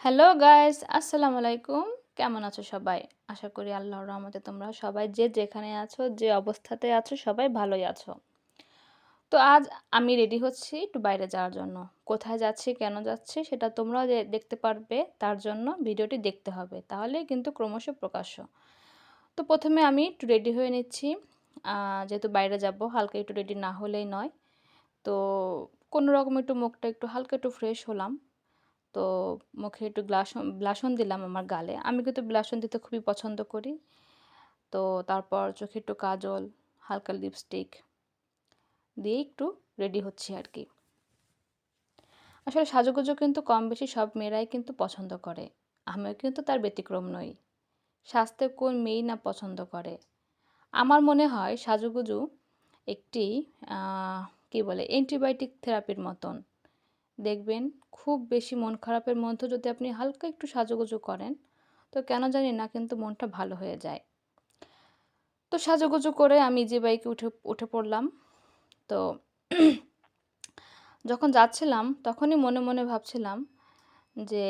Hello guys, আসসালামু আলাইকুম। কেমন আছো সবাই? আশা করি আল্লাহর রহমতে তোমরা সবাই যে যেখানে আছো, যে অবস্থাতে আছো সবাই ভালোই আছো। তো আজ আমি রেডি হচ্ছি একটু বাইরে যাওয়ার জন্য। কোথায় যাচ্ছি, কেন যাচ্ছি সেটা তোমরাও দেখতে পারবে। তার জন্য ভিডিওটি দেখতে হবে। তাহলেই কিন্তু ক্রমশ প্রকাশ্য। তো ১ম এ আমি একটু রেডি হয়ে নিচ্ছি। যেহেতু বাইরে যাব হালকা একটু রেডি না হলেই নয়। তো কোনরকম একটু মুখটা একটু হালকা একটু ফ্রেশ হলাম। তো মুখে একটু ব্লাশন দিলাম আমার গালে। আমি কিন্তু ব্লাশন দিতে খুবই পছন্দ করি। তো তারপর চোখে একটু কাজল, হালকা লিপস্টিক দিয়ে একটু রেডি হচ্ছি আরকি। আসলে সাজুগুজু কিন্তু কম বেশি সব মেয়েরাই কিন্তু পছন্দ করে। আমিও কিন্তু তার ব্যতিক্রম নই। সাজতে কোন মেয়েই না পছন্দ করে। আমার মনে হয় সাজুগুজু একটি আ কি বলে অ্যান্টিবায়োটিক থেরাপির মতন। দেখবেন খুব বেশি মন খারাপের মধ্যেও যদি আপনি হালকা একটু সাজুগুজু করেন, তো কেন জানি না কিন্তু মনটা ভালো হয়ে যায়। তো সাজুগুজু করে আমি যে বাইকে উঠে উঠে পড়লাম। তো যখন যাচ্ছিলাম তখনই মনে মনে ভাবছিলাম যে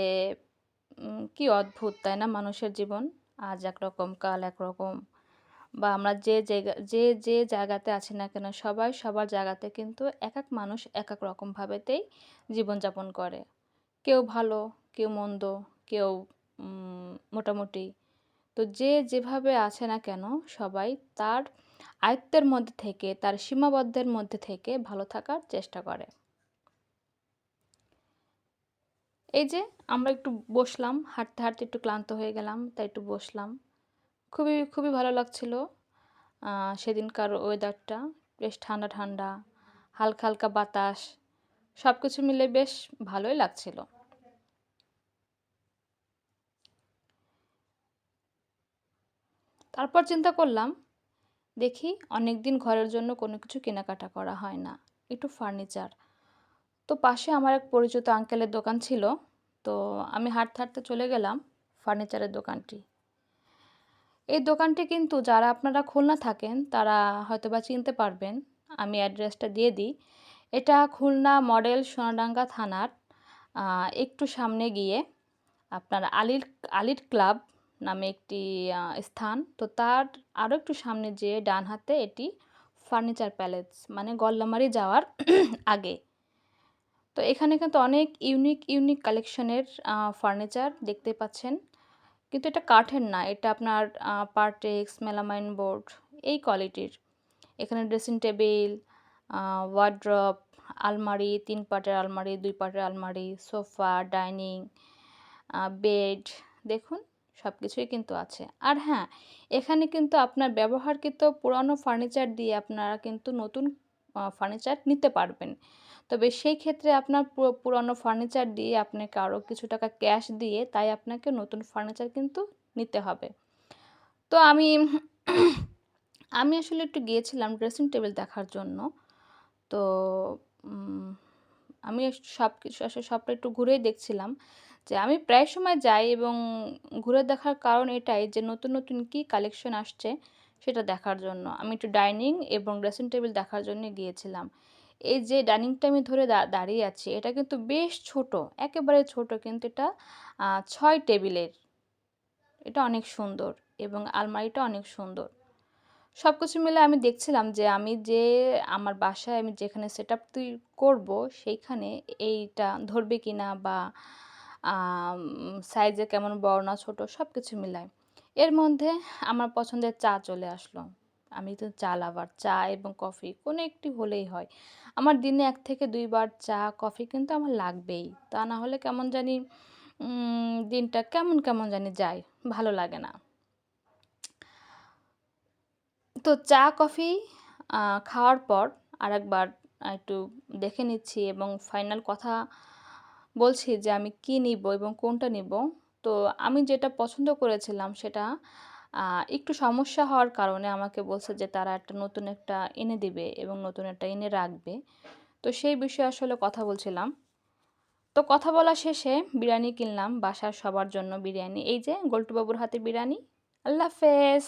কি অদ্ভুত তাই না মানুষের জীবন? আজ একরকম কাল একরকম। বা আমরা যে জায়গাতে আছি না কেন সবাই সবার জায়গাতে কিন্তু একেক মানুষ একেক রকম ভাবেতেই জীবনযাপন করে। কেউ ভালো, কেউ মন্দ, কেউ মোটামুটি। তো যে যেভাবে আছে না কেন সবাই তার আয়ত্তের মধ্যে থেকে, তার সীমাবদ্ধের মধ্যে থেকে ভালো থাকার চেষ্টা করে। এই যে আমরা একটু বসলাম, হাঁটতে, হাঁটতে একটু ক্লান্ত হয়ে গেলাম, তাই একটু বসলাম। খুবই ভালো লাগছিল আ সেদিনকার ওয়েদারটা। বেশ ঠান্ডা, ঠান্ডা, হালকা, হালকা বাতাস। সবকিছু মিলে বেশ ভালোই লাগছিল। তারপর চিন্তা করলাম, দেখি অনেকদিন ঘরের জন্য কোনো কিছু কেনাকাটা করা হয় না। একটু ফার্নিচার। তো পাশে আমার এক পরিচিত আঙ্কেলের দোকান ছিল। তো আমি হাঁটতে, হাঁটতে চলে গেলাম ফার্নিচারের দোকানটি। এই দোকানটি কিন্তু যারা আপনারা খুলনা থাকেন তারা হয়তোবা চিনতে পারবেন। আমি অ্যাড্রেসটা দিয়ে দিই। এটা খুলনা মডেল সোনাডাঙ্গা থানার আ একটু সামনে গিয়ে আপনার আলির ক্লাব নামে একটি স্থান। তো তার আরও একটু সামনে যেয়ে ডান হাতে এটি ফার্নিচার প্যালেস মানে গল্লামারি যাওয়ার আগে। তো এখানে কিন্তু অনেক ইউনিক কালেকশনের ফার্নিচার দেখতে পাচ্ছেন। কিন্তু এটা কাঠের না। এটা আপনার পার্টেক্স, মেলামাইন বোর্ড এই কোয়ালিটির। এখানে ড্রেসিং টেবিল, আ ওয়ারড্রব, আলমারি, ৩ পাটের আলমারি, ২ পাটের আলমারি, সোফা, ডাইনিং, বেড দেখুন সবকিছুই কিন্তু আছে। আর হ্যাঁ, এখানে কিন্তু আপনার ব্যবহারকৃত পুরানো ফার্নিচার দিয়ে আপনারা কিন্তু নতুন ফার্নিচার নিতে পারবেন। তবে সেই ক্ষেত্রে আপনার পুরানো ফার্নিচার দিয়ে আপনাকে আরও কিছু টাকা ক্যাশ দিয়ে তাই আপনাকে নতুন ফার্নিচার কিন্তু নিতে হবে। তো আমি আসলে একটু গিয়েছিলাম ড্রেসিং টেবিল দেখার জন্য। তো উম আমি সবকিছু আসলে সবটা একটু ঘুরেই দেখছিলাম যে আমি প্রায় সময় যাই এবং ঘুরে দেখার কারণ এটাই যে নতুন কী কালেকশন আসছে সেটা দেখার জন্য। আমি একটু ডাইনিং এবং ড্রেসিং টেবিল দেখার জন্য গিয়েছিলাম। এই যে ডাইনিংটা আমি ধরে দাঁড়িয়ে আছি এটা কিন্তু বেশ ছোট, একেবারে ছোট কিন্তু এটা ৬ টেবিলের। এটা অনেক সুন্দর এবং আলমারিটা অনেক সুন্দর। সবকিছু মিলে আমি দেখছিলাম যে আমি যে আমার বাসায় আমি যেখানে সেটআপ করব সেইখানে এইটা ধরবে কিনা বা সাইজে কেমন বড় না ছোট সবকিছু মিলায়। এর মধ্যে আমার পছন্দের চা চলে আসলো। আমি তো চা লাভার। চা এবং কফি কোনো একটি হলেই হয়। আমার দিনে ১ থেকে ২ বার চা, কফি কিন্তু আমার লাগবেই। তা না হলে কেমন জানি দিনটা কেমন জানি যায়। ভালো লাগে না। তো চা, কফি আ খাওয়ার পর আরেকবার একটু দেখে নিচ্ছি এবং ফাইনাল কথা বলছি যে আমি কি নিবো এবং কোনটা নিবো। তো আমি যেটা পছন্দ করেছিলাম সেটা আ একটু সমস্যা হওয়ার কারণে আমাকে বলছে যে তারা নতুন একটা এনে দিবে এবং নতুন একটা এনে রাখবে। তো সেই বিষয়ে আসলে কথা বলছিলাম। তো কথা বলা শেষে বিরিয়ানি কিনলাম বাসার সবার জন্য বিরিয়ানি। এই যে গল্টু বাবুর হাতে বিরিয়ানি। আল্লাহ হাফেজ।